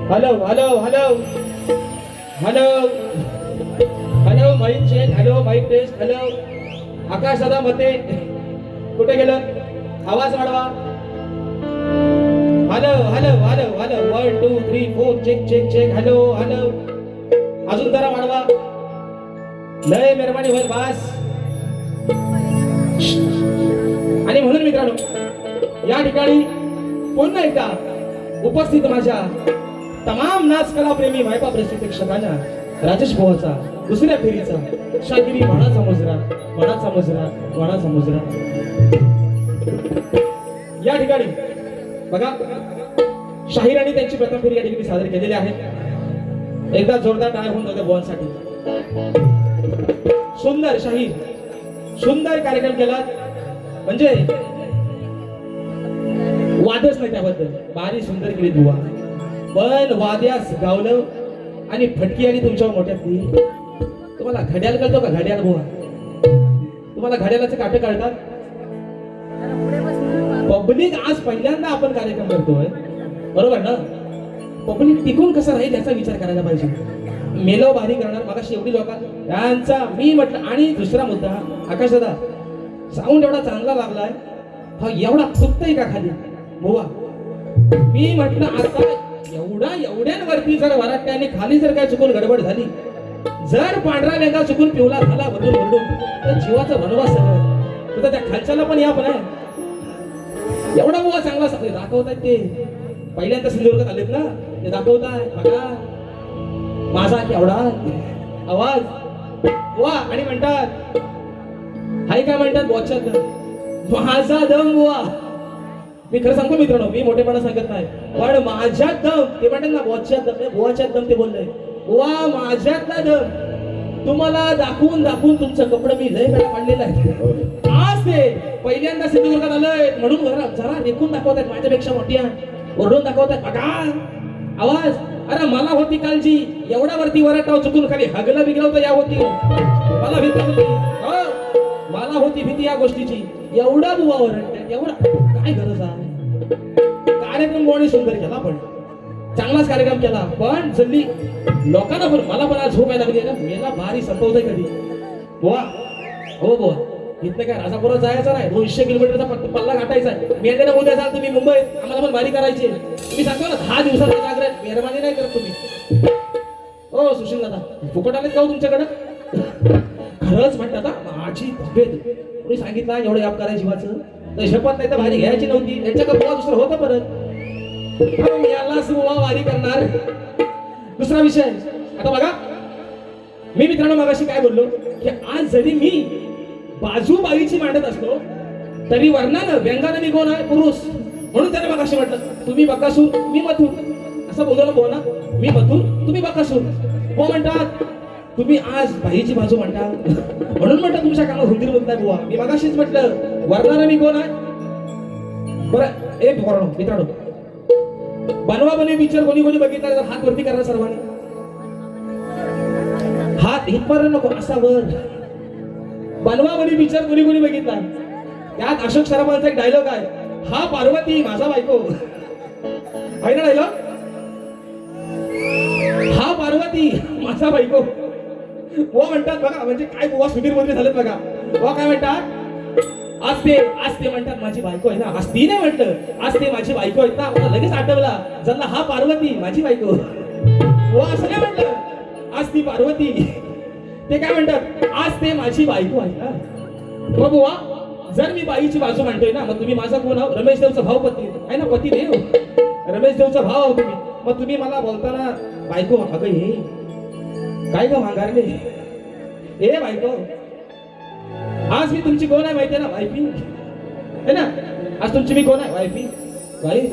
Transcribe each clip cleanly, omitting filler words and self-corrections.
Hello hello hello hello hello mike check, hello mike test, hello Akash दादा मते कुठे गेलं? आवाज वाढवा. Hello hello hello hello 1 2 3 4 check check check, hello hello अजून जरा वाढवा. लय मेहरबानी होईल बास. आणि म्हणून मित्रांनो या ठिकाणी पुन्हा एकदा उपस्थित माझ्या तमाम नाच कला प्रेमी मायपा प्रसिद्ध प्रेक्षकांना राजेश भाऊचा दुसऱ्या फेरीचा शागिरी वणाचा मुजरा वणाचा मुजरा वणाचा मुजरा या ठिकाणी बघा शाहीर आणि त्यांची प्रथम फेरी या ठिकाणी सादर केलेली आहे. एकदा जोरदार टाळ्या होऊन जाते भाऊंसाठी. सुंदर शाहीर सुंदर कार्यक्रम केला म्हणजे वादच नाही त्याबद्दल. भारी सुंदर केली बुवा, पण वाद्यास गावलं आणि फटकी आली तुमच्या मोठ्यात ती. तुम्हाला घड्याळ कळतो का? घड्याळ बुवा, तुम्हाला घड्याळाचे काटे कळतात? पब्लिक आज पहिल्यांदा आपण कार्यक्रम करतोय बरोबर ना. पब्लिक टिकून कसं राहील याचा विचार करायला पाहिजे. मेलो भारी करणार मागाशी एवढी लोक यांचा मी म्हटलं. आणि दुसरा मुद्दा आकाश दादा साऊंड एवढा चांगला लागलाय हा एवढा फुटतय का खाली बुवा? मी म्हटलं आता एवढ्यांवरती जर वराट्या आणि खाली जर काय चुकून गडबड झाली, जर पांढरा लेंगा चुकून पिवला झाला भरून भरून तर जीवाचा वनवास सगळं. तर त्या खालच्याला पण या पण आहे एवढा बुवा चांगला सगळे दाखवतायत. ते पहिल्यांदा सिंधुदुर्गात आलेत ना, ते दाखवताय बघा माझा केवढा आवाज बुवा. आणि म्हणतात हाय काय म्हणतात बोचा दम, माझा दम बुवा. मी खरं सांगतो मित्रांनो, मी मोठेपणा सांगत नाही, पण माझ्यात दम ते म्हणतात ना बोच्यात दम, बोच्यात दम ते बोलले बुवा. माझ्यातला दम तुम्हाला दाखवून दाखवून तुमचं कपडे मी लय वेळा काढलेलं आहे. आज ते पहिल्यांदा सिंधुदुर्गात आलंय म्हणून जरा रेखून दाखवतात, माझ्यापेक्षा मोठ्या ओरडून दाखवतात बघा आवाज. अरे मला होती काळजी एवढा वरती वरटाव चुकून खाली हगला बिगला तर या होती मला भीती होती. मला होती भीती या गोष्टीची. एवढा बुवा वरटतात एवढा काय गरज आहे? कार्यक्रम बोलणी सुंदर केला, पण चांगलाच कार्यक्रम केला, पण जल्ली लोकांना पण मला पण आज झोप यायला लागली ना. मेला भारी संपवतोय कधी बुवा. हो बुवा इथलं काय राजापुरात जायचं नाही, 200 किलोमीटरचा पल्ला गाठायचा आहे. मेंढ्याने उद्या जाल तुम्ही मुंबईत, आम्हाला पण भारी करायची. मी सांगतो ना 10 दिवसाचा जागरण मेहरबानी नाही करत तुम्ही. हो सुशील दादा फुकट आलेत का तुमच्याकडे? खरंच म्हणतात माझी तब्येत कोणी सांगितलं एवढं याप करायची जीवाचं तर शपथ नाही तर भारी घ्यायची नव्हती. यांच्याकडे बुवा दुसरं होतं परत यालाच बुवा वारी करणार. दुसरा विषय आता बघा, मी मित्रांनो मगाशी काय बोललो की आज जरी मी बाजूबाईची मांडत असतो तरी वर्णानं व्यंगानं मी कोण आहे? पुरुष. म्हणून त्याने मगाशी म्हटलं तुम्ही बकासूर मी मथुर, असं बोललो ना ना. मी मथुर तुम्ही बकासूर. हो म्हणतात तुम्ही आज बाईची बाजू म्हणता म्हणून म्हणतात तुमच्या कानात हुंदीर बोलताय बुवा. मी मगाशीच म्हटलं वर्णानं मी कोण आहे? बरं एक मित्रांनो बनवा बने पिक्चर कोणी कोणी बघितला तर हात वरती करा सर्वांनी. हात इथपर्यंत नको असा वर. बनवा बने पिक्चर कोणी कोणी बघितला त्यात अशोक सराफांचा एक डायलॉग आहे, हा पार्वती माझा बायको आहे ना डायलॉग. हा पार्वती माझा बायको बुवा म्हणतात बघा. म्हणजे काय बुवा सुधीर मंत्री झालेत बघा. बुवा काय म्हणतात? आज ते म्हणतात माझी बायको आहे ना. आज ती नाही म्हटलं, आज ते माझी बायको आहे ना. मला लगेच आठवला जरा हा पार्वती माझी बायको. बुवा असं नाही म्हटलं, आज ती पार्वती, ते काय म्हणतात, आज ते माझी बायको आहे ना. मग बुवा जर मी बाईची बाजू म्हणतोय ना, मग तुम्ही माझा कोण आहो? रमेश देवचा भाव पती आहे ना, पती देव, रमेश देवचा भाव आहो तुम्ही. मग तुम्ही मला बोलताना बायको, अगं हे काय ग मांगारले, ए बायको, आज मी तुमची कोण आहे माहितीये ना, वायफी है ना, आज तुमची मी कोण आहे, वायफी, वाईफ.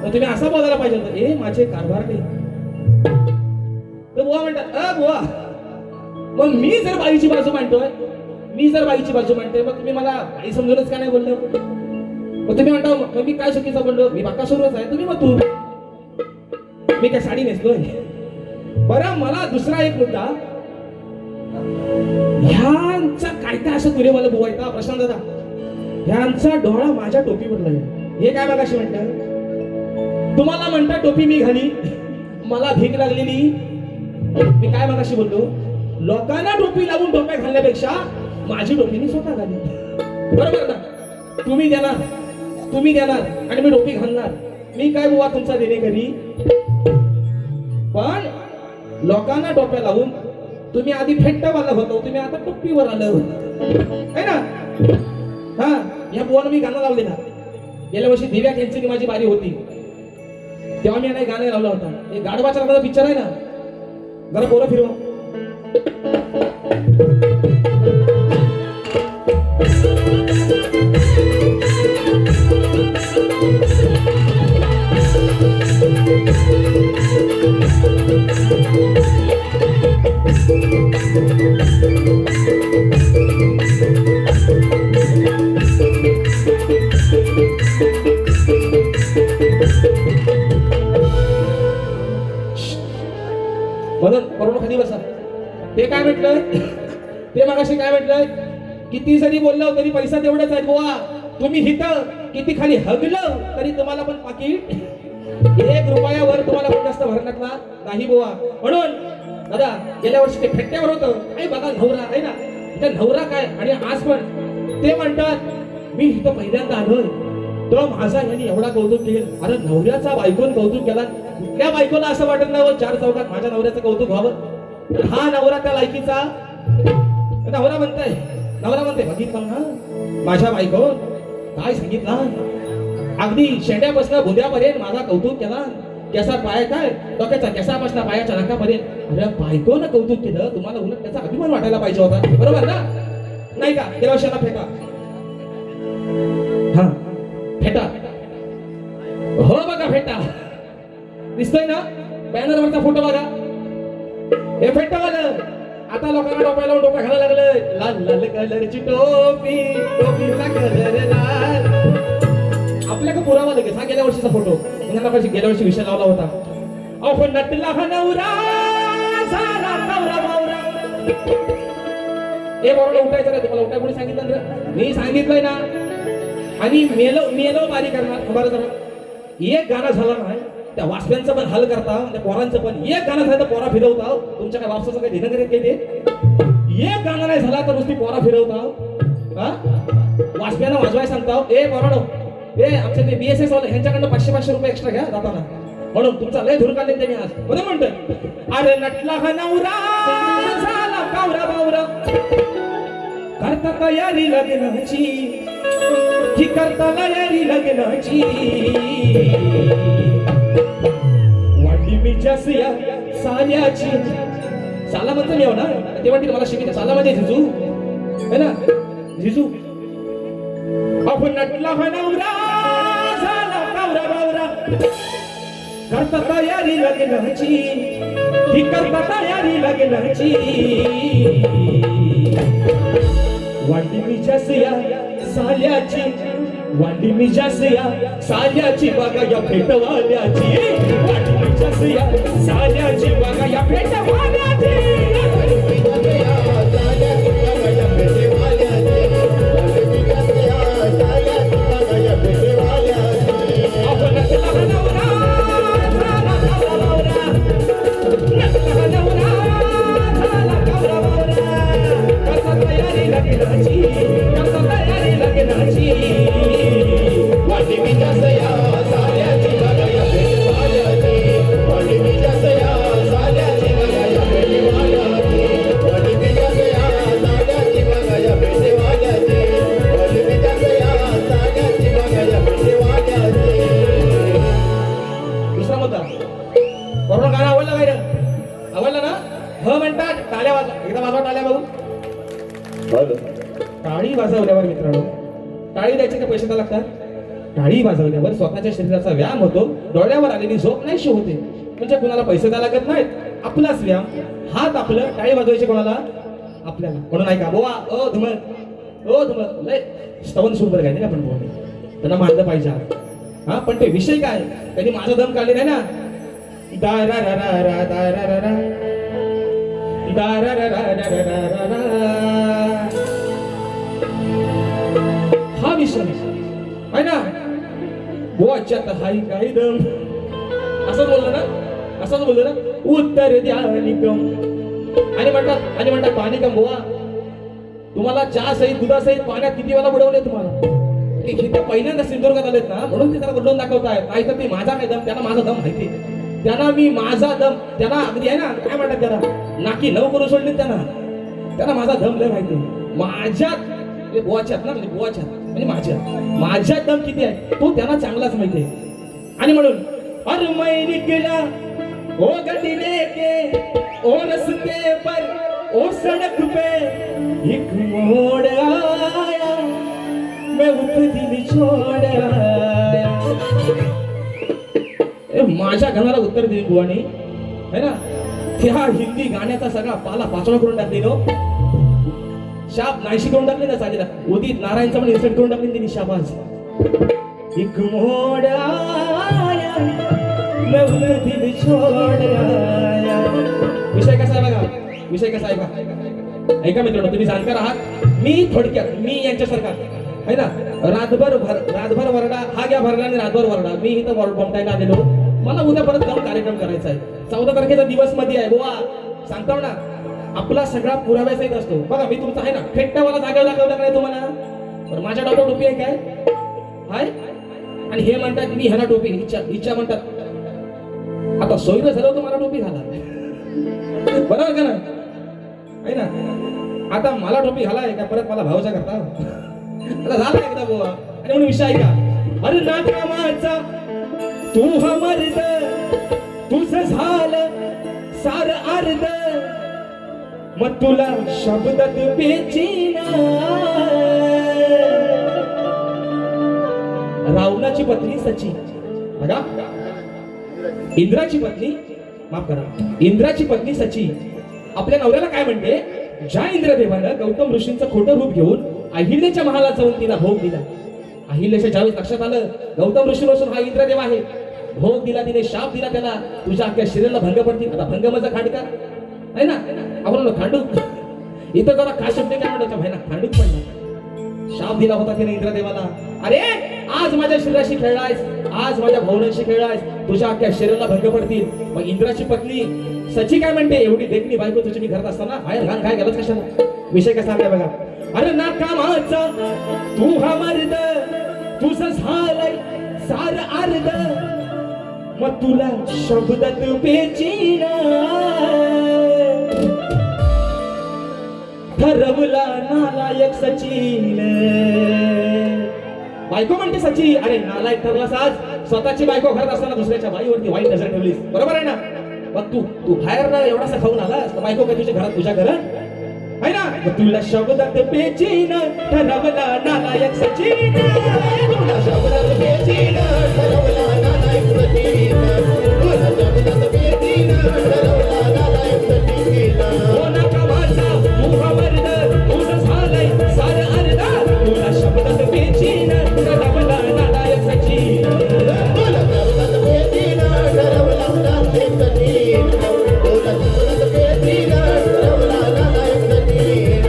तर तुम्ही असा बोलायला पाहिजे होतं, ए माझे कारभारले. तर बुवा म्हणतात, बुवा मग मी जर बाईची बाजू मांडतोय, मी जर बाईची बाजू मांडतोय, मग तुम्ही मला बाई समजूनच का नाही बोललो? मग तुम्ही म्हणता मग मी काय चुकीचं बोललो, मी बाकासुरच आहे, तुम्ही मग तू, मी काय साडी नेसलोय. बरं मला दुसरा एक मुद्दा, ह्यांचा काय काय असं तुरे मला बुवायचा प्रशांत दादा, ह्यांचा डोळा माझ्या टोपीवर लागला. हे काय बघाशी म्हणतं, तुम्हाला म्हणता टोपी मी घाली, मला भीक लागलेली, मी काय मगाशी बोललो, लोकांना टोपी लावून टोप्या घालण्यापेक्षा माझी टोपी मी स्वतः घाली. बरोबर ना, तुम्ही देणार आणि मी टोपी घालणार, मी काय बुवा तुमचा देणेकरी. पण लोकांना टोप्या लावून तुम्ही आधी फेट्टावाला होतो, तुम्ही आता टोपीवर आलं है ना. हा, या बुवानं मी गाणं लावले ना, गेल्या वर्षी दिव्या यांची माझी बारी होती, तेव्हा मी नाही गाणं लावला होता. एक गाढवाचा नावाचा पिक्चर आहे ना, जरा पोरं फिरवा. म्हणून करोना खाली बसा. ते काय म्हटलं, ते मगाशी काय म्हटलं, किती जरी बोललो तरी पैसा तेवढाच आहे बुवा. तुम्ही हिथं किती खाली हगलं तरी तुम्हाला पण पाकिट 1 रुपयावर तुम्हाला पण जास्त भरण्यातला नाही बुवा. म्हणून दादा गेल्या वर्षी ते फेट्यावर होतं, काय बघा नवरा आहे ना, त्या नवरा काय, आणि आज पण ते म्हणतात मी इथं पहिल्यांदा आलोय तर माझा यांनी एवढा कौतुक केलं. अरे नवऱ्याचा बायकोन कौतुक केला, कुठल्या बायकोला असं वाटत नाही चार चौकात माझ्या नवऱ्याचं कौतुक व्हावं. हा नवरा त्या लायकीचा नवरा म्हणताय बघितलं ना माझ्या बायको काय सांगितलं, अगदी शेंड्यापासून बुद्यापर्यंत माझा कौतुक केला, केसा पाय काय डोक्याचा केसापासून पायाच्या नाकापर्यंत. अरे बायकोनं कौतुक केलं, तुम्हाला उलट त्याचा अभिमान वाटायला पाहिजे होता, बरोबर ना, नाही का. गेल्या वर्षाला फेटा, हा फेटा, हो बघा फेटा दिसतोय ना बॅनर वरचा फोटो बघा, हे फेटावालं. आता लोकांना टोप्याला टोप्या घालायला लागलं, लाल लाल कलरची टोपी, टोपीचा कलर लाल. आपल्याकडे पुरावा लगेच हा गेल्या वर्षीचा फोटो, गेल्या वर्षी विषय लावला होता. अहो नटला हा नवरा झाला नवरा बावरा. हे बरोबर उठायचं नाही, तुम्हाला उठाय कोणी सांगितलं ना, मी सांगितलंय ना. आणि मेलो बारी करणार. बरं जरा एक गाणं झालं नाही, त्या वासव्यांचं पण हल करता, त्या पोरांचं पण. एक गाणं झालं तर पोरा फिरवता, तुमच्या काय वापसाचं काही देणं करेल ते. एक गाणं नाही झाला तर नुसती पोरा फिरवता, हा वासव्यांना वाजवाय सांगता. ए पोराडो, ए आमच्या ते BSS वाले ह्यांच्याकडनं 500 रुपये एक्स्ट्रा घ्या जाताना, म्हणून तुमचा लय धुर काढले त्यांनी आज. म्हणून म्हणतोय अरे नटला हा नवरा झाला कावरा बावरा. करता तयारी लग्नाची, ही करता तयारी लग्नाची. वाटली मी जासिया साल्याची. साला म्हणतो मी ना, ते वाटली मला शिकवते. साला म्हणजे झिजू है ना, झिजू. आपण नटला हा नवरा झाला कावरा बावरा. करता तयारी लग्नाची, ही करता तयारी लग्नाची. वाटली मी जासिया साल्याची, वाटली मी जासिया साल्याची, बघा या फेटवाल्याची. वाटली मी जासिया साल्याची, बघा या फेटवाल्याची. What did we just say? एकदा वाजवा टाळ्या भाऊ. हॅलो. टाळी वाजवल्यावर मित्रांनो, टाळी द्यायचे का पैसे का लागतात? टाळी वाजवल्यावर स्वतःच्या शरीराचा व्यायाम होतो, डोळ्यावर आलेली झोप नाहीशी होते. म्हणजे कुणाला पैसे द्यायला लागत नाहीत, आपलाच व्यायाम. हात आपलं, टाळी वाजवायचे कोणाला? आपल्याला. म्हणून ऐका बोवा, ओ धुमत लय स्तवन सुंदर गायले आपण बोलणे, त्यांना मानलं पाहिजे. हा पण ते विषय काय, त्यांनी माझा दम काढले नाही ना. दारा रा रा रा दारा रा रा दारा रा रा रा रा रा रा. हा विषय आहे ना. बोच्यात हाय काय दम, असं बोललं ना, असंच बोललं ना. उत्तर द्या निकम. आणि म्हणतात पाणी कम बोवा. तुम्हाला चहा सहित दुधासहित पाण्यात किती वेळा बुडवले तुम्हाला? ते पहिल्यांदा सिंधुदुर्गात आलेत ना, म्हणून ते जरा बदलून दाखवतायत. नाही तर ते माझा काय दम, त्यांना माझा दम माहिती. त्यांना मी माझा दम, त्यांना अगदी आहे ना, काय म्हणतात त्याला, नाकी नऊ करून सोडले त्यांना माझा दम लय माहिती. माझ्यात बुवाच्यात ना, म्हणजे बुवाच्यात म्हणजे माझ्यात दम किती आहे तो त्यांना चांगलाच माहिती आहे. आणि म्हणून अरे मैं निकला ओ गड्डी लेके ओ रस्ते पर ओ सड़क पे एक मोड़ आया मैं उस दिल छोड़ आया. माझ्या गाण्याला उत्तर दिली बुवानी है ना. त्या हिंदी गाण्याचा सगळा पाला पाचोळा करून टाकली नो. शाप नाहीशी करून टाकली ना साजेला. उदित नारायणचा पण इन्सर्ट करून टाकली तिने शाबाज. एक मोड़ आया मैं उस दिल छोड़ आया. विषय कसा आहे बघा, विषय कसा आहे का? ऐका मित्रांनो, तुम्ही जाणकार आहात. मी थोडक्यात, मी यांच्यासारखा है ना, रातभर वरडा हा घ्या भरला आणि रातभर वरडा. मी इथं बॉम्बटायला आलेलो. मला उद्या परत जाऊन कार्यक्रम करायचा आहे. 14 तारखेचा दिवस मध्ये आहे बुवा. सांगतो ना, आपला सगळा पुराव्याचा येत असतो. बघा मी तुमचा आहे ना, फेट्टावाला जागेवर दाखवला काय तुम्हाला? पण माझ्या डॉक्टर टोपी आहे काय हाय. आणि हे म्हणतात मी ह्याला टोपी, इच्छा म्हणतात. आता सोयीनं झालं तुम्हाला टोपी घाला, बरोबर का ना? आहे ना. आता मला टोपी घालाय का परत मला भावचा करता? आता झालं एकदा बुवा. आणि म्हणून विषय ऐका. अरे नाकामाचा तू हा मर्द, तुझं झालं सार अर्ध, मग तुला शब्दात पेचीना. रावणाची पत्नी सची, बघा इंद्राची पत्नी, माफ करा, इंद्राची पत्नी सची आपल्या नवऱ्याला काय म्हणते? ज्या इंद्रदेवानं गौतम ऋषींचं खोटं रूप घेऊन अहिल्याच्या महालात जाऊन तिला भोग दिला. अहिल्याच्या ज्यावेळेस लक्षात आलं गौतम ऋषी नसून हा इंद्रदेव आहे, भोग दिला तिने, शाप दिला त्याला, तुझ्या अख्ख्या शरीराला भंग पडतील. आता भंग माझा खांडका आहे ना, आपण खांडूक इथं जरा काय शब्द काय म्हणतो भाई ना, खांडूक पडला. शाप दिला होता तिने इंद्रदेवाला. अरे आज माझ्या शरीराशी खेळलायस, आज माझ्या भावनांशी खेळलायस, तुझ्या अख्ख्या शरीराला भंग पडतील. मग इंद्राची पत्नी सची काय म्हणते? एवढी देखणी बायको तुझी मी घरात असताना बाहेर घाण काय गेलाच कशाला? विषय कसा आहे बघा. अरे नाकामाचा तू हा मर्द, तुझं झालंय सार अर्ध, मग तुला शब्दात पेचीना. ठरवला नालायक सचिन. बायको म्हणते सची, अरे नालायक ठरलास आज, स्वतःची बायको घरात असताना दुसऱ्याच्या बाईवरती वाईट नजर ठेवलीस, बरोबर आहे ना? मग तू बाहेर एवढासा खाऊन आलास, बायको काय तुझ्या घरात, तुझ्या घरात आहे ना. मग तुला शब्दात पेचीन, ठरवला नालायक सचिन. तुला शब्दात पेचीन, ठरवला नालायक सचिन. तुला शब्दात पेचीन, ठरवला नालायक सचिन. ओ नाकामाचा तू हा मर्द, तुझं झालंय सार अर्ध, तुला शब्दात पेचीन, ठरवला नालायक सचिन. तुला शब्दात पेचीन, ठरवला नालायक सचिन. तुला शब्दात पेचीन, ठरवला नालायक सचिन.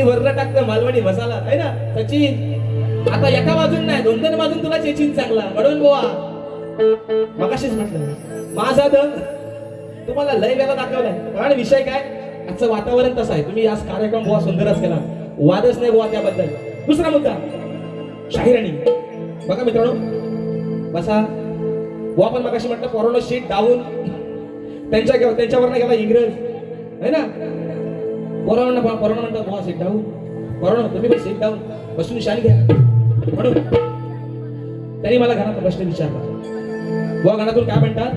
वरनं टाकतं मालवणी मसाला आहे ना सचिन. आता एका बाजून नाही 2-3 बाजून तुला चेचिन चांगला म्हणून बुवा मगाशीच म्हटलं माझा दम तुम्हाला लय वेळा दाखवलाय. कारण विषय काय आजचं वातावरण तसं आहे. तुम्ही आज कार्यक्रम बुवा सुंदरच केला, वादच नाही बुवा त्याबद्दल. दुसरा मुद्दा शाहिराणी. बघा मित्रांनो बसा बुवा. पण मगाशी म्हटलं कोरोना शीट डाऊन त्यांच्यावर नाही गेला इंग्रज है ना. कोरोना म्हणतात बुवा शीट डाऊन. कोरोना तुम्ही पण शीट डाऊन बसून शाल घ्या म्हणून त्यांनी मला घरात प्रश्न विचारला. बुवा घरातून काय म्हणतात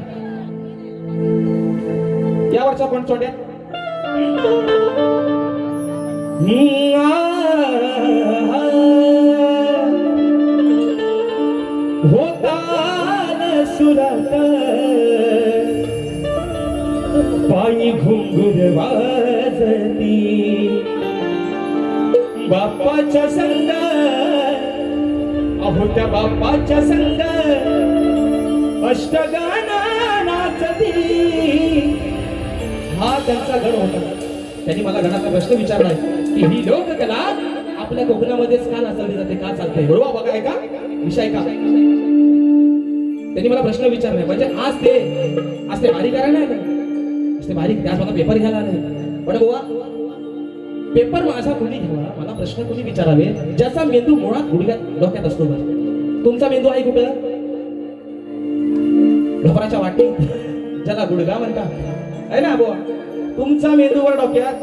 यावरचा पण छोट्या होता सुरात पायी घुंगुर वाजती बाप्पाच्या संग. अहो त्या बाप्पाच्या संग अष्टगाना नाचती. हा त्यांचा गण होता. त्यांनी मला गणाचा प्रश्न विचारलाय की ही लोककला आपल्या कोकणामध्येच का नाचवली जाते, का चालते. बरोबर बघा आहे का विषय का. त्यांनी मला प्रश्न विचारलाय म्हणजे आज ते बारीक करायला नाही, आज ते बारीक त्याच मला पेपर घ्यायला नाही. पण बुवा पेपर माझा कोणी घ्यावा, मला प्रश्न कोणी विचारावे ज्याचा मेंदू मुळात गुडघ्यात डोक्यात असतो. तुमचा मेंदू आहे कुठं ढोपराच्या वाटेत ज्याला गुडघा म्हणतात आहे ना बुवा. तुमचा मेंदू वर डोक्यात.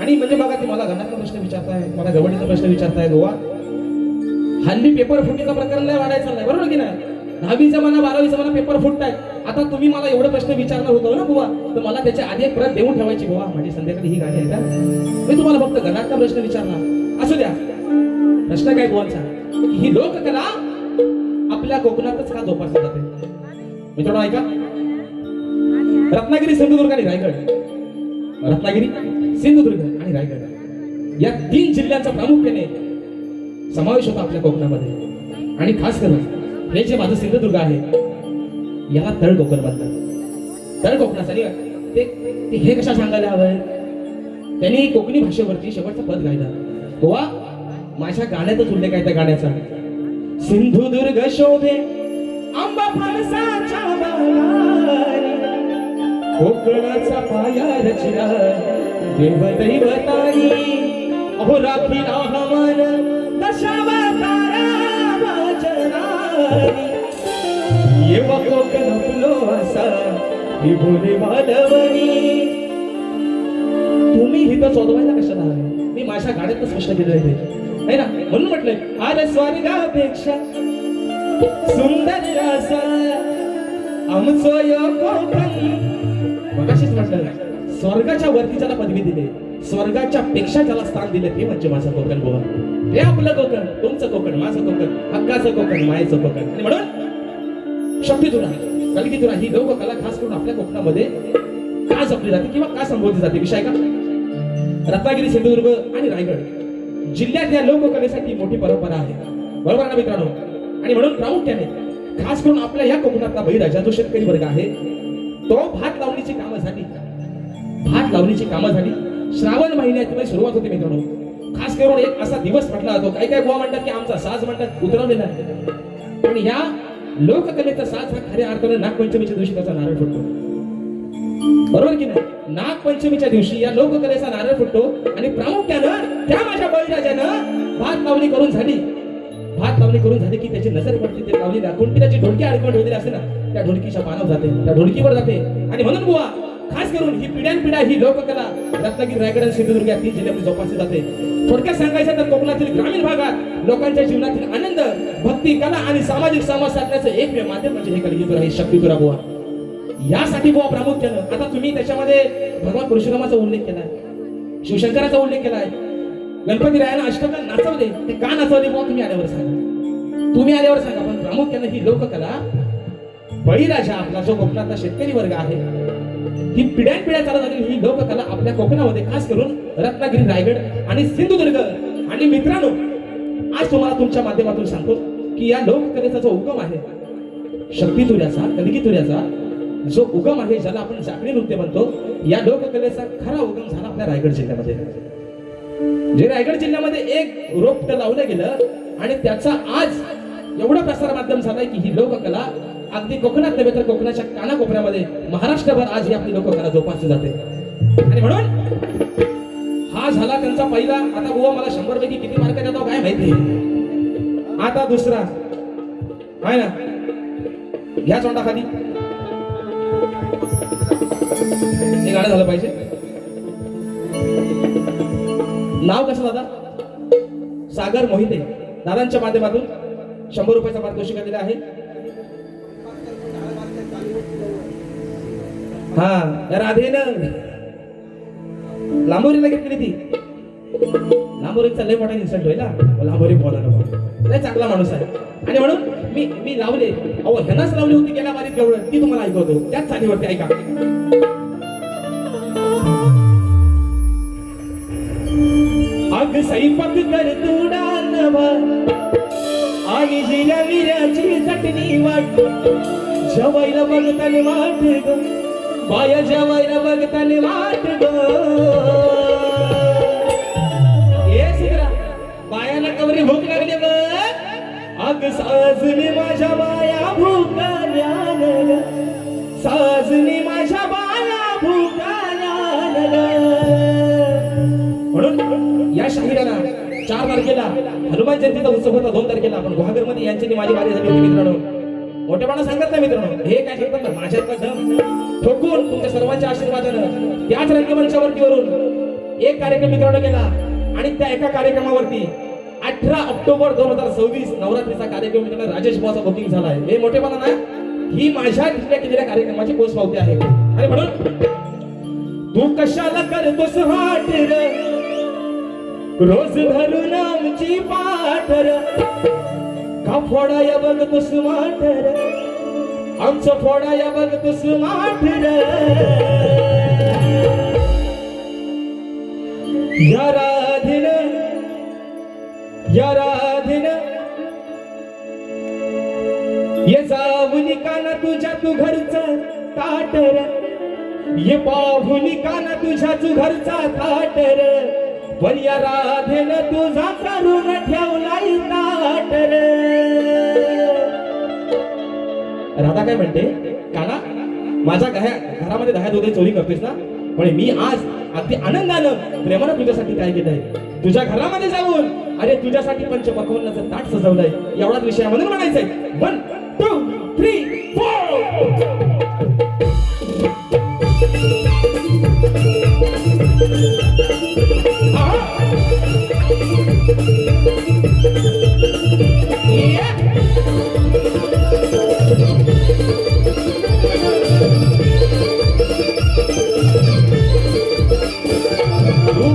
आणि म्हणजे बघा ते मला घरातला प्रश्न विचारताय, मला गवडीचा प्रश्न विचारताय. बुवा हल्ली पेपर फुटीचा प्रकरण नाही वाढायचा नाही बरोबर की नाही. 10वीचा म्हणा 12वीचा म्हणा पेपर फुटतायत. आता तुम्ही मला एवढे प्रश्न विचारणार होतो ना बुवा, तर मला त्याच्या आधी एक प्रत देऊन ठेवायची. बुवा माझी संध्याकाळी ही गाडी आहे का, मी तुम्हाला फक्त घरातला प्रश्न विचारणार. असू द्या प्रश्न काय बुवांचा की ही लोककला आपल्या कोकणातच का जोपासली जाते. मित्रांनो ऐका, रत्नागिरी सिंधुदुर्ग आणि रायगड, रत्नागिरी सिंधुदुर्ग आणि रायगड या 3 जिल्ह्यांचा प्रामुख्याने समावेश होता आपल्या कोकणामध्ये. आणि खास करून हे जे माझं सिंधुदुर्ग आहे याला तळ कोकण म्हणतात. तळ कोकणासाठी ते हे कशा सांगायला हवं. त्यांनी कोकणी भाषेवरती शेवटचं पद गायला. गोवा माझ्या गाण्यातच उल्लेख आहे त्या गाण्याचा. सिंधुदुर्ग शोभे आंबा फणसाच्या बागारी, कोकणाचा पाया रचला देव दैवताई. अहो राखीला हवन दशावतारा वाजनारी. येवा कोकण फुलो असा ही बोले मालवणी. तुम्ही हिथं शोधवायला कशाला हवे, मी माझ्या गाड्यातच स्पष्ट केलं आहे ना. म्हणून म्हटलंय अरे स्वर्गापेक्षा सुंदर रसा आमचं या कोकण. मगाशीच म्हटलं स्वर्गाच्या वरती ज्याला पदवी दिली, स्वर्गाच्या पेक्षा ज्याला स्थान दिले ते म्हणजे माझं कोकण बुवा. हे आपलं कोकण, तुमचं कोकण, माझं कोकण, हक्काचं कोकण, मायेचं कोकण. आणि म्हणून शक्तीतुरा कलगीतुरा ही लोककला खास करून आपल्या कोकणामध्ये का जपली जाते किंवा का संबोधली जाते विषय का. रत्नागिरी सिंधुदुर्ग आणि रायगड जिल्ह्यात या लोककलेसाठी मोठी परंपरा आहे बरोबर ना मित्रांनो. आणि म्हणून प्रामुख्याने खास करून आपल्या या कोकणातला बळीराजा जो शेतकरी वर्ग आहे तो भात लावणीची कामं झाली. श्रावण महिन्यात सुरुवात होते मित्रांनो. खास करून एक असा दिवस म्हटला जातो, काही काही बुवा म्हणतात की आमचा साज म्हणतात उतरवलेला आहे. पण या लोककलेचा साज हा खऱ्या अर्थाने नागपंचमीच्या दिवशी त्याचा नारळ फुटतो बरोबर की नाही. नागपंचमीच्या दिवशी या लोककलेचा नारळ फुटतो. आणि प्रामुख्यानं त्या माझ्या बळीराजानं भात लावणी करून झाली की त्याची नजर पडते ते लावणीला. कोणती त्याची ढोलकी अडकवून ठेवलेली असते ना त्या ढोलकीच्या पानावर जाते, त्या ढोलकीवर जाते. आणि म्हणून बुवा खास करून ही पिढ्यानपिढ्या ही लोककला रत्नागिरी रायगड आणि सिंधुदुर्ग या 3 जिल्ह्यामध्ये जोपासली जाते. थोडक्यात सांगायचं तर कोकणातील ग्रामीण भागात लोकांच्या जीवनातील आनंद, भक्ती, कला आणि सामाजिक संवाद साधण्याचं एकमेव माध्यम म्हणजे हे कलगीतुरा, हे शक्तीतुरा बुवा. यासाठी बुवा प्रामुख्यानं आता तुम्ही त्याच्यामध्ये भगवान परशुरामाचा उल्लेख केलाय, शिवशंकराचा उल्लेख केलाय, गणपती रायानं अष्टकं नाचवले. ते का नाचवले बुवा तुम्ही आल्यावर सांगा. पण प्रामुख्यानं ही लोककला बळीराजा आपला जो कोकणातला शेतकरी वर्ग आहे ही पिढ्यानपिढ्या चालत आलेली ही लोककला आपल्या कोकणामध्ये खास करून रत्नागिरी रायगड आणि सिंधुदुर्ग. आणि मित्रांनो आज तुम्हाला तुमच्या माध्यमातून सांगतो की या लोककलेचा जो उगम आहे शक्तीतुऱ्याचा, कलगीतुऱ्याचा जो उगम आहे ज्याला आपण जागरी नृत्य म्हणतो, या लोककलेचा खरा उगम झाला आपल्या रायगड जिल्ह्यामध्ये. जे रायगड जिल्ह्यामध्ये एक रोपट लावलं गेलं आणि त्याचा आज एवढं प्रसार माध्यम झालंय की ही लोककला अगदी कोकणात नव्हे तर कोकणाच्या कानाकोपऱ्यामध्ये महाराष्ट्रभर आज ही आपली लोककला जोपासली जाते. आणि म्हणून हा झाला त्यांचा पहिला. आता बुवा मला 100 पैकी किती मार्क देतो काय माहिती. आता दुसरा आहे ना, घ्या चोंडा खाली. हे गाणं झालं पाहिजे. नाव कसं दादा? सागर मोहिते. दादांच्या माध्यमातून 100 रुपयाचा पारितोषिक दिलेला आहे. हा राधेनं लांबोरीला घेतली ती. लांबोरीचा लय मोठा इन्सल्ट होईल ना, लांबोरी बोला नको. लय चांगला माणूस आहे. आणि म्हणून मी लावले. अहो ह्यानाच लावली होती गेल्या वारीत गवळण, ती तुम्हाला ऐकवतो त्याच चालीवरती. ऐका. अग सैपाक कर तू डालभर आणि जिऱ्या विऱ्याची चटणी वाट. जेवायला बघताना वाट ग बाया, जेवायला बघताना वाट ग. ये सुधरा बायाला कवरी भूक लागली बघ. अग साजनी माझ्या बाया भूकाल्यान ग, साजनी माझ्या बाया भूकाल्यान ग. म्हणून या शाहिराला 4 तारखेला हनुमान जयंतीचा उत्सव होता. 2 तारखेला आपण गुहागरमध्ये यांची माझी वारी झाली होती मित्रांनो. मोठेपणा सांगत नाही मित्रांनो. हे काय सांगतात ना, माझ्या दम ठोकून तुमच्या सर्वांच्या आशीर्वादानं त्याच रंगमंचावरती वरून एक कार्यक्रम मित्रांनो केला. आणि त्या एका कार्यक्रमावरती 18 ऑक्टोबर 2026 नवरात्रीचा कार्यक्रम मित्रांनो राजेश भाऊचा बुकिंग झाला आहे. हे मोठेपणा ना, ही माझ्या तिथल्या केलेल्या कार्यक्रमाची पोच पावती आहे. आणि म्हणून तू कशाला करतोस हाट र, रोज धरून आमची पाठर. का फोडाया बघतोस माठर, आमचं फोडाया बघतोस माठर. या राधेनं, या राधेनं ये जाऊन काना तुझ्या तू घरचं ताटर. ये पाहुनी काना तुझ्या तू घरचा ताटर. पण या राधेनं तुझा करून ठेवलाय ताटर. राधा काय म्हणते, काना माझ्या घरामध्ये दह्या दूध चोरी करतेस ना, पण मी आज अगदी आनंदानं प्रेमानं तुझ्यासाठी काय केलंय. तुझ्या घरामध्ये जाऊन अरे तुझ्यासाठी पंचपक्वान्नाचं ताट सजवलंय. एवढाच विषय म्हणून म्हणायचंय. 1 2 3 4.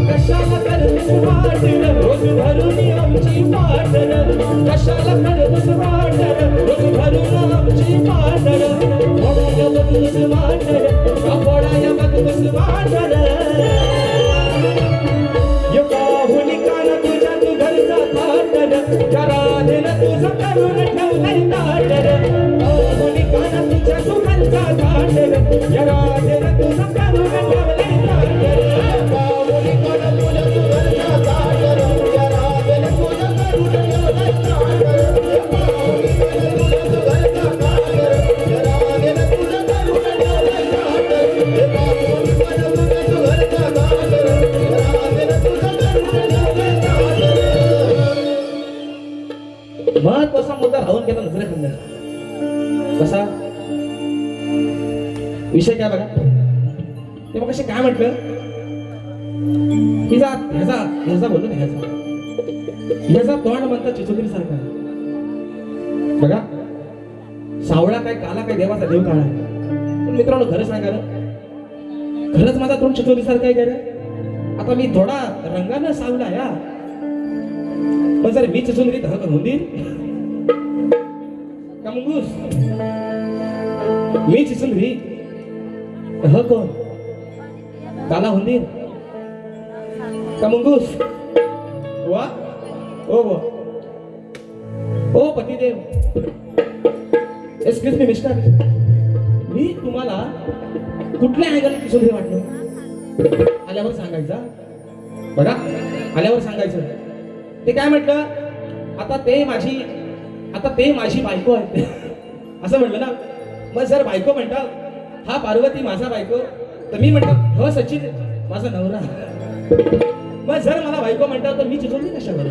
कशाला करतोस वाटण, रोज धरून आमची पाठण. कशाला करतोस वाटण, रोज धरून आमची पाठण. फोडाया बघतोस वाटण, फोडाया बघतोस वाटण. ये पाहुणी काना तुझ्या तू घरचा ताटण. या राधेनं तुझं करून ठेवलंय ताटण. पाहुणी काना तुझ्या तू घरचा ताटण. या राधेनं तुझं करून ठेवलंय ताटण. महत्वाचा मुद्दा राहून गेला नजरेखाली. कसा विषय काय बघा. ते मग कसे काय म्हटलं, ह्याचा बोललो ना, ह्याचा तोंड म्हणता चिचोली सारखा बघा. सावळा काय काला काय देवाचा देव काळा. पण मित्रांनो खरं सांगा ना, खरंच माझा तोंड चिचोली सारखा आहे का. आता मी थोडा रंगानं सावला या, पण जर मी चिचोली धक होंदी का मुंगूस. मी चिचोली कोण काला होंदी का मुंगूस. वा ओ वा ओ पतिदेव, एक्सक्यूज मी मिस्टर, मी तुम्हाला कुठल्या अँगल चिचोली वाटलं आल्यावर सांगायचा. बघा आल्यावर सांगायचं. ते काय म्हटलं, आता ते माझी बायको आहे असं म्हटलं ना. मग जर बायको म्हणतात हा पार्वती माझा बायको, तर मी म्हणतात हो सचिन माझा नवरा. मग जर मला बायको म्हणतात तर मी चिचोली कशा करू?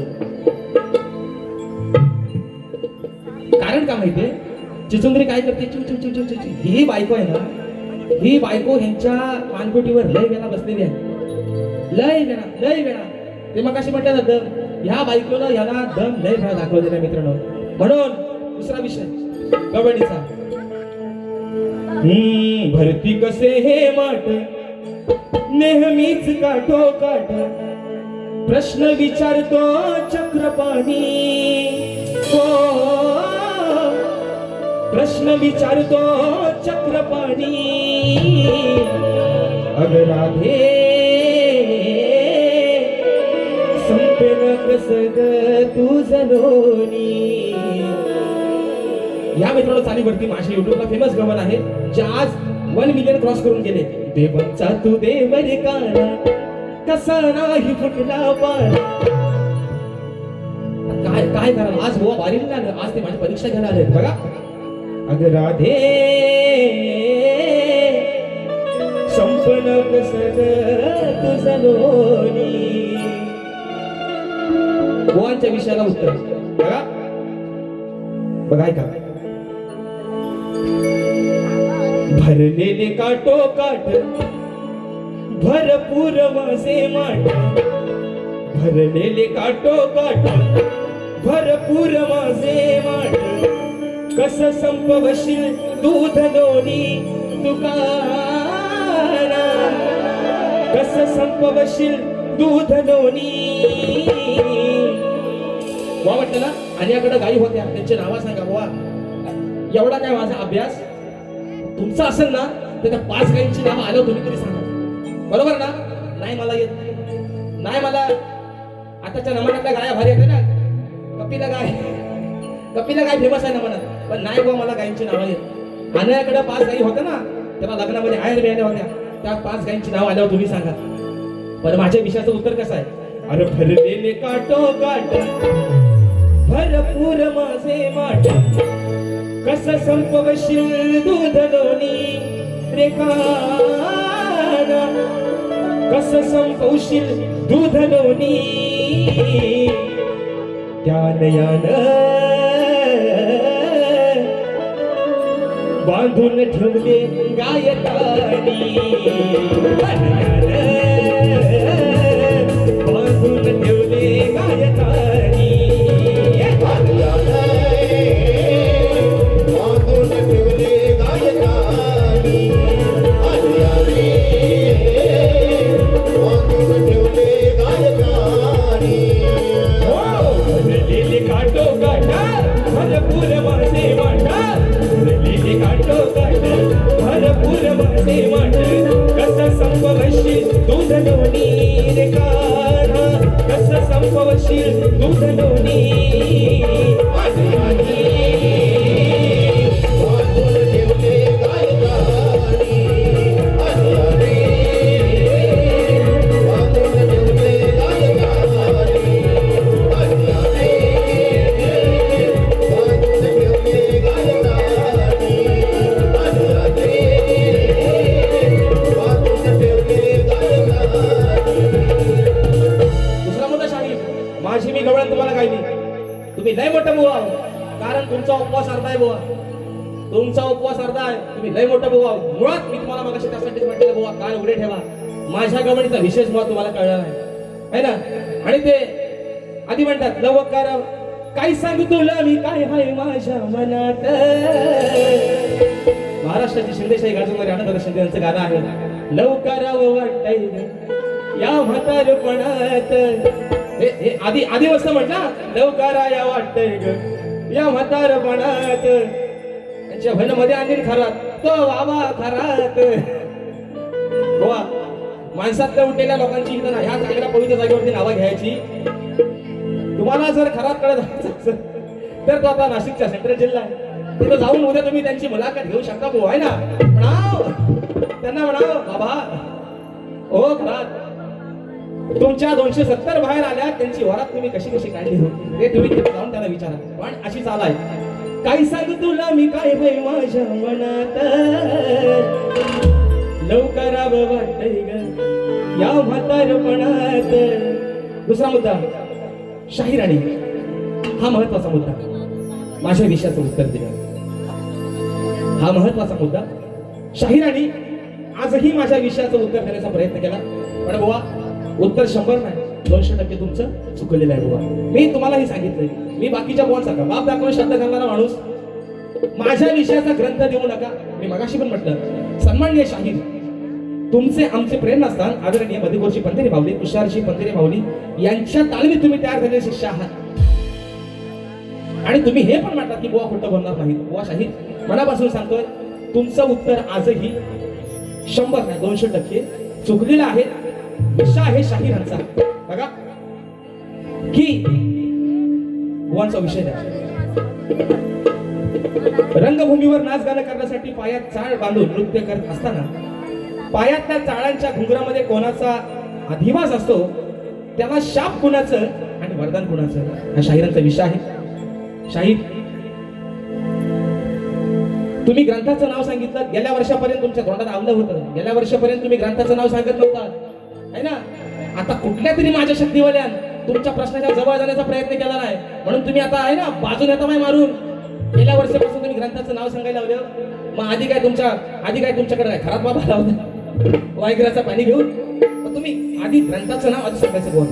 कारण का माहितीये, चिचुंद्री काय करते, चिव चिव चिव चिव चिव चिव. ही बायको आहे ना, ही बायको ह्यांच्या मानकोटीवर लय वेळा बसलेली आहे. लय वेळा ते मग कशी म्हणतात दम. ह्या बायकोला ह्याला दम लय वेळा दाखवलेला मित्रांनो. म्हणून दुसरा विषय कबड्डीचा. भरती कसे हे माट नेहमीच काठोकाठ प्रश्न विचारतो चक्रपाणी. हो प्रश्न विचारतो चक्रपाणी. अगर राधे संपेन कसग तुझं लोणी. या मित्रांनो चालीवरती माझ्या युट्यूबला फेमस गमन आहे जे आज 1 मिलियन क्रॉस करून गेले. देवांचा तू देव रे काळा कसा नाही फुटला पार. काय कराल आज बुवा वारीला आलं, आज ते माझी परीक्षा घ्यायला आले बघा. अग राधे संपन कसं तुझं लोणी. बुवांच्या विषयाला उत्तर बघा बघा ऐका. भरलेले काठोकाठ भरपूर माझे माठ. भरलेले काठोकाठ भरपूर माझे माठ. कस संपवशील दूध लोणी तुकारा. कस संपवशील दूध लोणी. वा वाटतं ना. आणि याकडे गायी होत्या त्यांची नावं सांगा बुवा. एवढा काय माझा अभ्यास तुमचा असेल ना तर त्या 5 गायींची नावं आलं तुम्ही तरी सांगा. बरोबर ना. नाही मला येत नाही. मला आताच्या नमनातल्या गाया भारी येते ना. कपिला गाय फेमस आहे नमनात, पण नाही बुवा मला गायींची नावं येत. आणयाकडे 5 गायी होत्या ना, त्याला लग्नामध्ये आयर मिळाल्या होत्या. त्या 5 गायींची नावं आल्यावर तुम्ही सांगा. पण माझ्या विषयाचं उत्तर कसं आहे. अरे भरलेले काठोकाठ भरपूर माझे माठ. कस संपवशील दूध लोणी रे काना. कस संपवशील दूध लोणी. त्यानयान बांधून ठेवले गायतानी. बांधून ठेवले गायतानी. भरपूर माझे वाट. भरलेले काठोकाठ भरपूर माझे वाट. कस संपवशील दूध लोणी रे काढा. कस संपवशील दूध लोणी. माझी मी गवळण तुम्हाला गायली. तुम्ही लय मोठं बुवा कारण तुमचा उपवास अर्धा आहे बुवा. तुमचा उपवास अर्धा आहे. तुम्ही लय मोठं बुवा. मुळात मी तुम्हाला मगाशी त्यासाठीच म्हटलेलं बुवा कान उघडे ठेवा. माझ्या गवळणीचा विशेष मुळात तुम्हाला कळला नाही है ना. आणि ते आधी म्हणतात लवकर काय सांगू तुला मी काय आहे माझ्या मनात. महाराष्ट्राची शिंदेशाही गाजवणारे आनंद शिंदे यांचं गाणं आहे. लवकरावं वाटतंय या म्हातारपणात. आधी मस्त म्हटलं लवकराया वाटतंय ग या म्हातारपणात. त्यांच्या मध्ये आणली खरात तो बाबा खरात. गोवा माणसातल्या उठलेल्या लोकांची इथं ह्या चांगल्या पवित्र जागेवरती नावं घ्यायची. तुम्हाला जर खरात कळत असेल तर तो आता नाशिकचा सेंट्रल जिल्हा आहे. तिथं जाऊन उद्या तुम्ही त्यांची मुलाखत घेऊ शकता भाऊ आहे ना. म्हणाव त्यांना म्हणाव बाबा ओ खरात तुमच्या 270 बाहेर आल्या, त्यांची वरात तुम्ही कशी कशी काढली हो ते तुम्ही तिथे जाऊन त्याला विचारा. पण अशी चाल आहे, काही सांगू तुला मी काय बाई माझ्या मनात, लवकरावं वाटतंय ग या म्हातारपणात. दुसरा मुद्दा, शाही राणी. हा महत्वाचा मुद्दा, माझ्या विषयाचं उत्तर दिलं. हा महत्वाचा मुद्दा, शाही राणी आजही माझ्या विषयाचं उत्तर देण्याचा प्रयत्न केला. पण बुवा उत्तर 100 नाही, 200% तुमचं चुकलेलं आहे बुवा. मी तुम्हालाही सांगितलंय, मी बाकीच्या बुवांसारखा बाप दाखवून शब्द करणारा माणूस, माझ्या विषयाचा ग्रंथ देऊ नका. मी मगाशी पण म्हटलं, सन्माननीय शाहीर, तुमचे आमचे प्रेरणास्थान आदरणीय मधुकरची पंतेरी माऊली, तुषारची पंतेरी माऊली यांच्या तालमीत तुम्ही तयार झालेले शिष्य आहात. आणि तुम्ही हे पण म्हणतात की बुवा खोटं बोलणार नाही. बुवा शाहीर, मनापासून सांगतोय, तुमचं उत्तर आजही 100 नाही 200% चुकलेलं आहे. विषय आहे शाहिरांचा. बघा की बुवांचा विषय नाही. रंगभूमीवर नाच गाणं करण्यासाठी पायात चाळ बांधून नृत्य करत असताना पायातल्या चाळांच्या घुंगरामध्ये कोणाचा अधिवास असतो, त्याला शाप कुणाचं आणि वरदान कुणाचं, हा शाहिरांचा विषय आहे. शाहीर, तुम्ही ग्रंथाचं नाव सांगितलं, गेल्या वर्षापर्यंत तुमच्या तोंडात आवलं होतं. गेल्या वर्षापर्यंत तुम्ही ग्रंथाचं नाव सांगत नव्हता है ना. आता कुठल्या तरी माझ्या शक्तीवाल्यान तुमच्या प्रश्नाच्या जवळ जाण्याचा प्रयत्न केला नाही, म्हणून तुम्ही आता आहे ना बाजून येता माय मारून. गेल्या वर्षापासून तुम्ही ग्रंथाचं नाव सांगायला लावलं. मग आधी काय तुमच्याकडे काय खराब बाबा लावलं वायगराचं पाणी घेऊन. मग तुम्ही आधी ग्रंथाचं नाव आधी सांगायचं बुवा.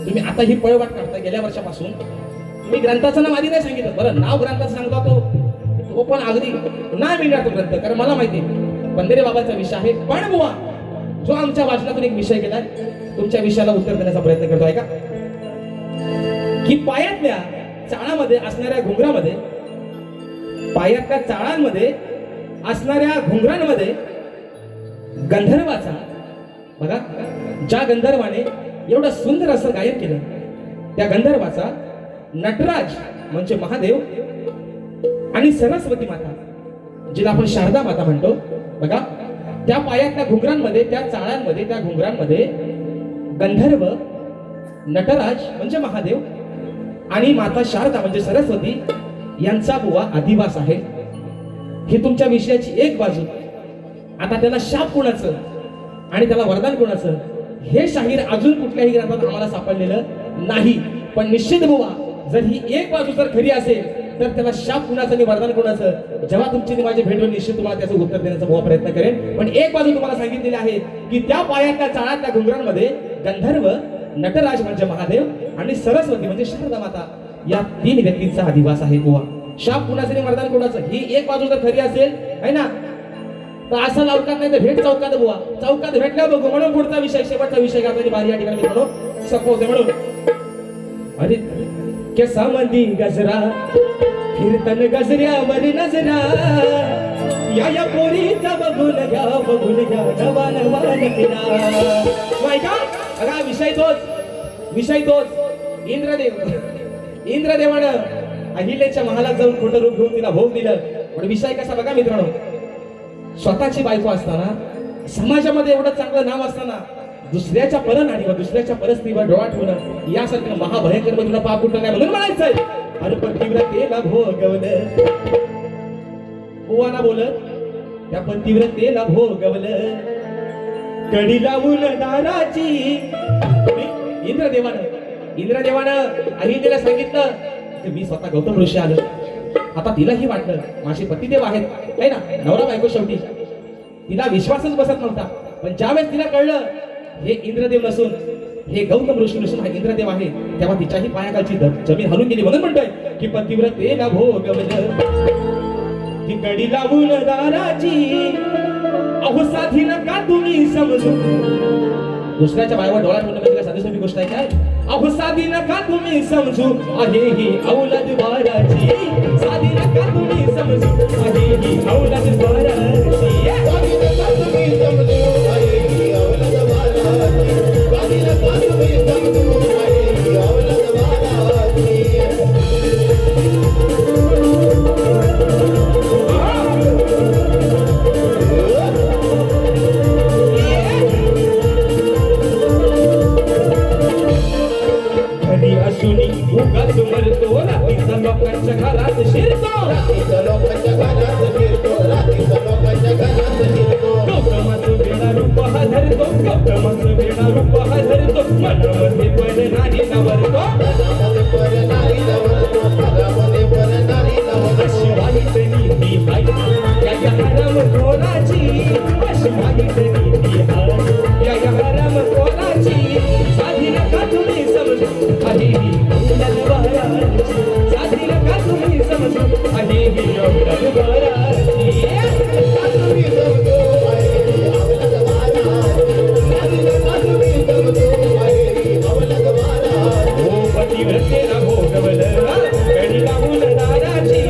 तुम्ही आता ही पळवाट काढता. गेल्या वर्षापासून तुम्ही ग्रंथाचं नाव आधी नाही सांगितलं. बरं, नाव ग्रंथाचं सांगतो तो पण अगदी नाही मिळणार तो ग्रंथ, कारण मला माहिती पंधरे बाबांचा विषय आहे. पण बुवा, जो आमच्या वाचनातून एक विषय केलाय, तुमच्या विषयाला उत्तर देण्याचा प्रयत्न करतो. आहे का की पायातल्या चाळामध्ये असणाऱ्या घुंगरामध्ये, पायातल्या चाळांमध्ये असणाऱ्या घुंगरांमध्ये गंधर्वाचा, बघा ज्या गंधर्वाने एवढं सुंदर असं गायन केलं, त्या गंधर्वाचा नटराज म्हणजे महादेव आणि सरस्वती माता, जिला आपण शारदा माता म्हणतो, बघा त्या पायातल्या घुंगरांमध्ये, त्या चाळांमध्ये, त्या घुंगरांमध्ये गंधर्व, नटराज म्हणजे महादेव आणि माता शारदा म्हणजे सरस्वती यांचा बुवा अधिवास आहे. ही तुमच्या विषयाची एक बाजू. आता त्याला शाप कोणाचं आणि त्याला वरदान कोणाचं हे शाहीर अजून कुठल्याही ग्रंथात आम्हाला सापडलेलं नाही. पण निश्चित बुवा, जर ही एक बाजू जर खरी असेल तर त्याला शाप कुणाचं आणि वरदान कोणाचं, जेव्हा तुमची माझी भेट होईल निश्चित तुम्हाला त्याचं उत्तर देण्याचा बुवा प्रयत्न करेन. पण एक बाजू तुम्हाला सांगितलेली आहे की त्या पायातल्या चाळातल्या घुंगरांमध्ये गंधर्व, नटराज म्हणजे महादेव आणि सरस्वती म्हणजे शारदा माता या 3 व्यक्तींचा अधिवास आहे बुवा. शाप कुणाचं आणि वरदान कोणाचं ही एक बाजू जर खरी असेल है ना, तर असं लवकर नाही तर भेट चौकात बुवा. चौकात भेटल्या बघू. म्हणून पुढचा विषय, शेवटचा विषय घातला बारी या ठिकाणी म्हणून सपोज म्हणून, अरे केसामंदी गजरा फिरतन गजऱ्यावर नजरा, या पोरीचा बघून घ्या नवा नवा नकरा. का बघा, विषय तोच इंद्रदेवानं अहिल्याच्या महालात जाऊन खोटं रूप घेऊन तिला भोग दिलं. पण विषय कसा बघा मित्रांनो, स्वतःची बायको असताना, समाजामध्ये एवढं चांगलं नाव असताना दुसऱ्याच्या परनाडीवर, दुसऱ्याच्या परस्त्रीवर डोळा ठेवणं यासारखं महाभयंकर तुला पाप कुठं नाही म्हणून म्हणायचंय. अरे पतिव्रतेला भोगवलं, बुवाना बोलत त्या पतिव्रतेला भोगवलं, कडी लावून दाराची. इंद्रदेवानं अहिल्याला सांगितलं की मी स्वतः गौतम ऋषी आलो. आता तिलाही वाटलं माझे पतिदेव आहेत है ना, नवरा बायको शेवटी. तिला विश्वासच बसत नव्हता. पण ज्यावेळेस तिला कळलं हे इंद्रदेव नसून, हे गौतम ऋषी नसून हा इंद्रदेव आहे, तेव्हा तिच्याही पायाखालची जमीन हलून गेली. म्हणून म्हणतोय की पतिव्रतेला भोगवलं, ती कडी लावून दाराची, अहो साधी नका तुम्ही समजू. दुसऱ्याच्या बायावर डोळा ठेवणं म्हणजे साधी सोपी गोष्ट आहे काय? अहो साधी नका तुम्ही समजू, आहे ही औलाद बाराची. साधी नका तुम्ही समजू, आहे ही औलाद बाराची. साधी नका तुम्ही समजू, आहे ही औलाद बाराची. साधी नका तुम्ही समजू, आहे ही औलाद बाराची. करतो रात्रीचा लोकांच्या घरात शिरतो रात्रीचा लोकांच्या घरात फिरतो रात्रीचा लोकांच्या घरात फिरतो गौतमाचं वेडा रूप हा धरतो गौतमाचं वेडा रूप हा धरतो मनामध्ये पण नाही नवरतो मनामध्ये पर नाही नवरतो मनामध्ये पर नाही नवरतो अशी वाईट नीती हाय या हरामखोराची अशी वाईट नीती हाय या हरामखोराची साधी नका तुम्ही समजू आहे ही औलादवाराची साधी नका तुम्ही समजू आहे ही औलादवाराची तुम्ही समजो आहे तुम्ही समजो आहे हो पतिव्रतेला भोगवलं कणी लावून दाराची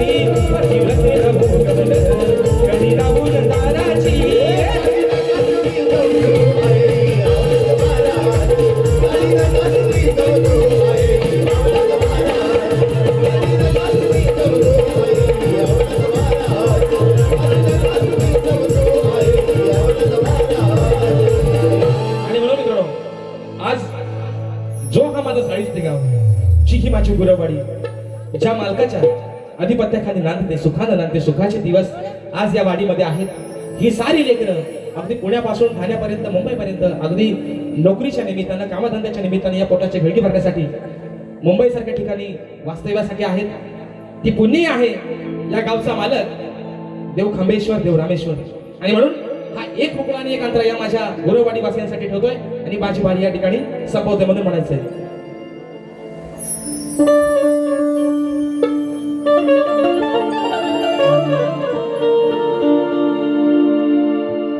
पतिव्रतेला भोगवलं कणी लावून दाराची आणि म्हणून मित्रांनो आज जो हा माझा साळीचे गाव जी ही माझी गुरवाडी ज्या मालकाच्या अधिपत्याखाली नांदते सुखानं नांदते सुखाचे दिवस आज या वाडीमध्ये आहेत ही सारी लेकरं अगदी पुण्यापासून ठाण्यापर्यंत मुंबईपर्यंत अगदी नोकरीच्या निमित्तानं कामधंद्याच्या निमित्तानं या पोटाच्या भेटी भरण्यासाठी मुंबईसारख्या ठिकाणी वास्तव्यासाठी आहेत ती पुण्य आहे या गावचा मालक देव खांबेश्वर देव रामेश्वर आणि म्हणून हा एक मुकळा आणि एक अंतरा या माझ्या गुरवाडी वासियांसाठी ठेवतोय आणि माझी वारी या ठिकाणी संपवते म्हणून म्हणायचंय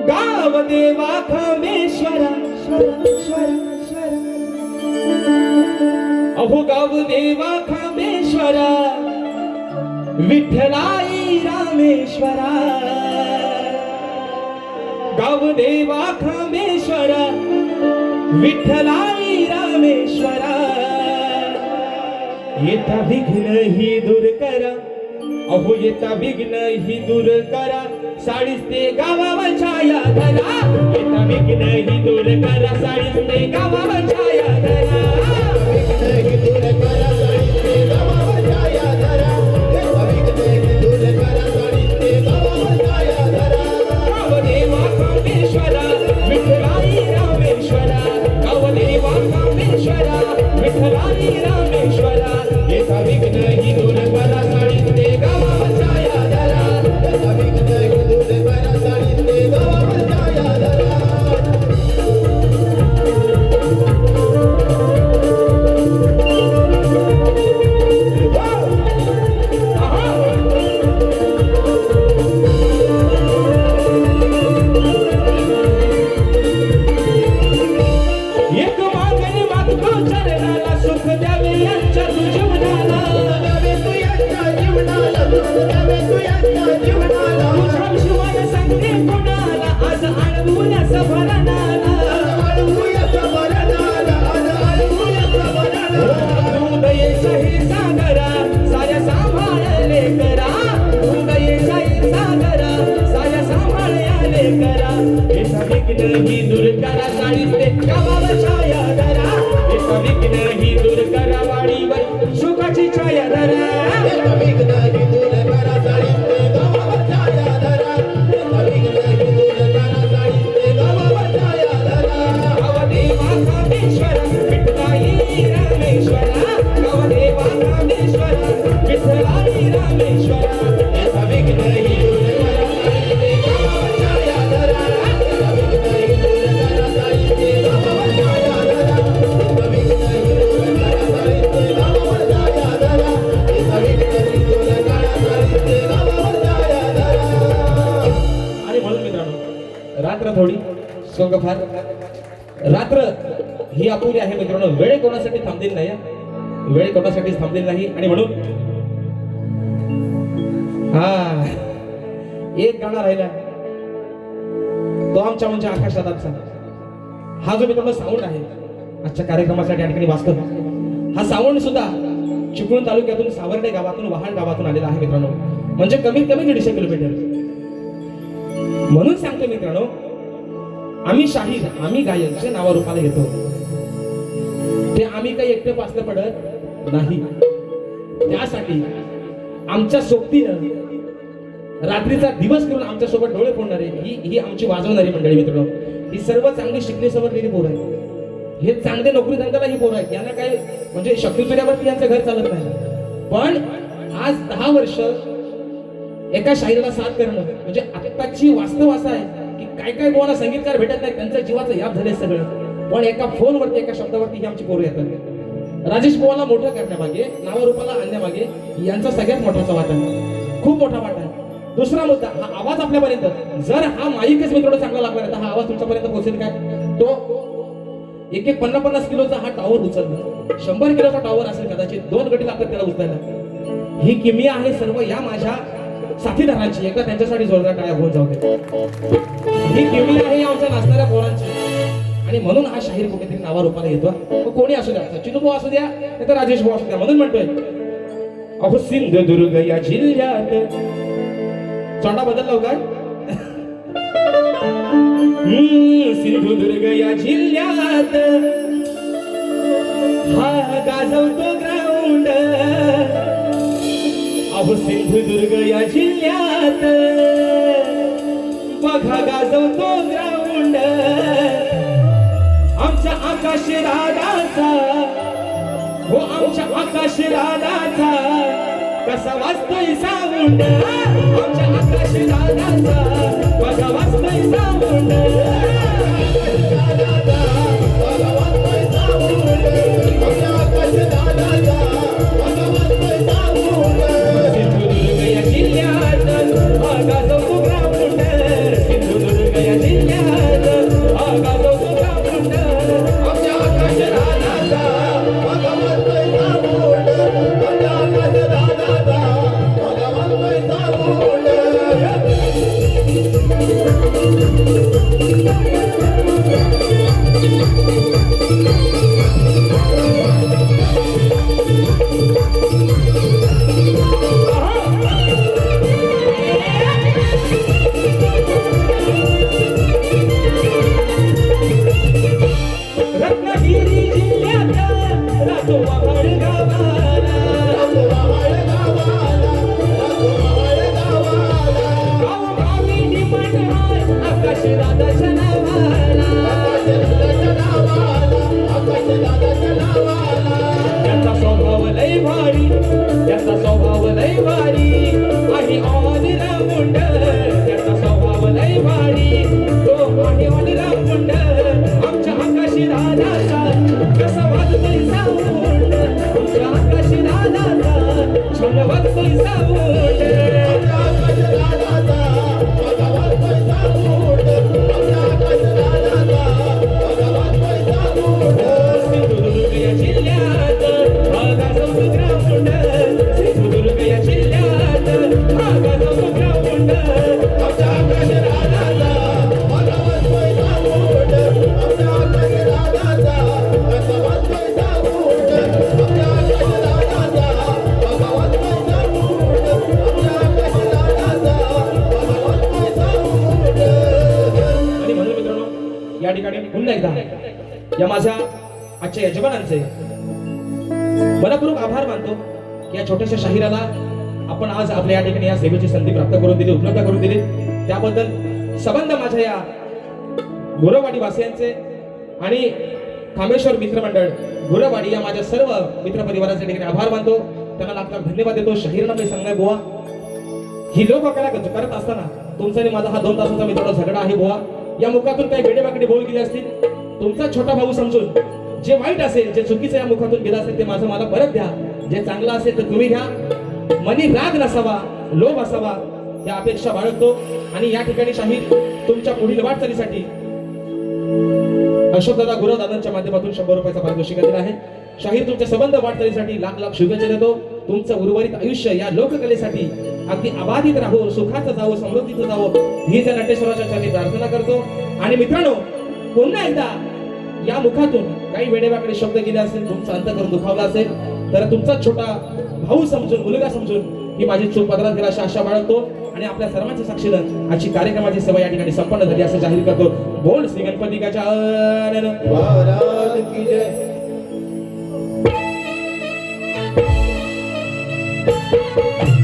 गाव देवा खांबेश्वरा अहो गाव देवा खांबेश्वरा विठ्ठलाई रामेश्वरा गाव देवा खांबेश्वरा विठ्ठलाई रामेश्वरा येता विघ्न ही दूर करा अहो येता विघ्न ही दूर करा साडीच ते गावावर छाया धरा येता विघ्न ही दूर करा साडीच ते गावावर छाया धरा गावदेवा खांबेश्वरा विठ्ठलाई रामेश्वरा गावदेवा खांबेश्वरा विठ्ठलाई रामेश्वरा येता विघ्न ही दूर करा साडीच ते गावावर छाया धरा एक मागणी मागतो चरणाला सुख द्यावे यांच्या जीवनाला तुझ्याशिवाय सांगते कुणाला आज अडवून सभरणाला उदयेचा हे सागरा साऱ्या सांभाळले करा उदयेचा हे सागरा साऱ्या सांभाळले करा एका विघ्न ही दूर करा साडीच ते गावावर छाया धरा एका विघ्न ही दूर करा वाडीवर सुखाची छाया धरा गावदेवा खांबेश्वरा विठ्ठलाई रामेश्वरा गावदेवा खांबेश्वरा विठ्ठलाई रामेश्वरा एका विघ्न ही दूर करा साडीच ते गावावर छाया धरा आणि म्हणून मित्रांनो रात्र थोडी सोंग फार रात्र ही अपुरी आहे मित्रांनो वेळ कोणासाठी थांबलेली नाही हं. वेळ कोणासाठीच थांबलेली नाही आणि म्हणून हा एक गाणं राहिला तो आमच्या म्हणजे आकाशदादांचा हा जो मित्रांनो साऊंड आहे आजच्या कार्यक्रमासाठी या ठिकाणी वाचतो हा साऊंड सुद्धा चिपळूण तालुक्यातून सावर्डे गावातून वहाड गावातून आलेला आहे मित्रांनो म्हणजे कमीत कमी 150 किलोमीटर म्हणून सांगतो मित्रांनो आम्ही शाहीर आम्ही गायक जे नावा रूपाला घेतो ते आम्ही काही एकटे पासलं पडत नाही त्यासाठी आमच्या सोबतीनं रात्रीचा दिवस करून आमच्या सोबत डोळे फोडणारे ही आमची वाजवणारी मंडळी मित्रांनो. ही सर्व चांगली शिकली सवरलेली पोरं आहेत. हे चांगले नोकरी धंद्याला ही पोरं आहेत. यांना काय म्हणजे शक्तीपणावरती यांचं घर चालत नाही. पण आज 10 वर्ष एका शाहिराला साथ करणं म्हणजे आत्ताची वास्तव असं आहे की काय काय कोणाला संगीतकार भेटत नाही, त्यांच्या जीवाचं याप झाले सगळं. पण एका फोनवरती एका शब्दावरती ही आमची पोरं येतात. राजेश पोवाला मोठं करण्यामागे, नावारूपाला आणण्यामागे यांचा सगळ्यात मोठाचा वाटा आहे, खूप मोठा वाटा आहे. दुसरा मुद्दा, हा आवाज आपल्यापर्यंत, जर हा माईकच मित्रांनो चांगला लागला तर हा आवाज तुमच्यापर्यंत पोहोचेल काय? तो एक 50-50 किलोचा हा टॉवर उचलला, 100 किलोचा टॉवर असेल कदाचित, 2 गटी लागतात त्याला उचलायला. ही किमया आहे सर्व या माझ्या साथीदारांची. एकदा त्यांच्यासाठी जोरदार टाळ्या होऊन जाऊ दे. ही किमया आहे आमच्या नाचणाऱ्या पोरांची. आणि म्हणून हा शाहीर कुठेतरी नावारूपाला येतो. कोणी असू द्या, सचिन भाऊ असू द्या नाही तर राजेश भाऊ असू द्या. म्हणून म्हणतोय, अहो सिंधुदुर्ग या जिल्ह्यात, चोंडा बदलला काय? सिंधुदुर्ग या जिल्ह्यात हा गाजवतो ग्राउंड. अहो सिंधुदुर्ग या जिल्ह्यात बघा गाजवतो ग्राउंड. आमच्या आकाश राधाचा, हो आमच्या आकाश राधाचा कसा वाजतोय साऊंड. आमच्या आकाश राधाचा कसा वाजतोय साऊंड. सिंधुदुर्ग या जिल्ह्यात गाजवतो ग्राउंड. सिंधुदुर्ग या जिल्ह्यात गाजवतो ग्राउंड. आमच्या आकाश राधाचा भगवंतोय साऊंड. आमच्या आकाश राधाचा भगवंतोय साऊंड. रत्नागिरी जिल्ह्यात राजोबा गावाला, गावोगावी डिमांड आहे आकाश दादाच्या नावाला. त्याचा स्वभाव लय भारी, त्याचा स्वभाव लय भारी आहे ऑन राऊंड. त्याचा स्वभाव लय भारी, तो आहे ऑन राऊंड. आमच्या आकाशी राधाचा कसा वाजतोय साऊंड. आमच्या आकाशी राधाचा छान वाजतोय साऊंड. आमच्या आकाश राधाचा भगवंतोय साऊंड. आमच्या आकाश राधाचा भगवंतोय साऊंड. सिंधुदुर्ग या जिल्ह्यात गाजवतो ग्राउंड. सिंधुदुर्ग या जिल्ह्यात गाजवतो ग्राउंड. आमच्या आकाश राधाचा भगवंतोय साऊंड. आमच्या आकाश राधाचा भगवंतोय साऊंड. आमच्या आकाश राधाचा भगवंतोय साऊंड. आमच्या आकाश राधाचा भगवंतोय साऊंड. आणि म्हणून मित्रांनो, या ठिकाणी पुन्हा एकदा या माझ्या आजच्या यजमानांचे मनपूर्वक आभार मानतो की या छोट्याशा शाहिराला आपण आज आपल्या या ठिकाणी या सेवेची संधी प्राप्त करून दिली, उपलब्ध करून दिली. त्याबद्दल संबंध माझ्या या गुरवाडी वासियांचे आणि कामेश्वर मित्रमंडळ गुरवाडी या माझ्या सर्व मित्रपरिवाराचे ठिकाणी आभार मानतो. त्यांना लागतात धन्यवाद देतो. शाहिरांना मी सांगणार बुवा, ही लोककला करत असताना तुमचा आणि माझा हा 2 तासाचा मित्रांनो झगडा आहे बुवा. या मुखातून काही बेडेबाकडे बोल गेले असतील, तुमचा छोटा भाऊ समजून जे वाईट असेल, जे चुकीचं या मुखातून गेलं असेल ते माझं मला परत द्या. जे चांगलं असेल तर तुम्ही घ्या. मनी राग नसावा, लोभ असावा या अपेक्षा बाळगतो. आणि या ठिकाणी शाहीर तुमच्या पुढील वाटचालीसाठी अशोकदादा गुरुदादांच्या माध्यमातून 100 रुपयाचा पारितोषिक दिला आहे. शाहीर तुमच्या संबंध वाटचालीसाठी लाख लाख शुभेच्छा देतो. तुमचं उर्वरित आयुष्य या लोककलेसाठी अगदी अबाधित राहो, सुखाचं जावो, समृद्धीचं जावो ही त्या नटेश्वराच्या चरणी प्रार्थना करतो. आणि मित्रांनो, पुन्हा एकदा या मुखातून काही वेडेवाकडे शब्द गेले असेल, तुमचं अंतःकरण दुखावलं असेल तर तुमचा छोटा भाऊ समजून, मुलगा समजून ही माझी चूक पदरात गेला अशा आशा बाळगतो. आणि आपल्या सर्वांच्या साक्षीनं आजची कार्यक्रमाची सेवा या ठिकाणी संपन्न झाली असं जाहीर करतो. बोल श्री गणपती गजानन महाराज की जय. रे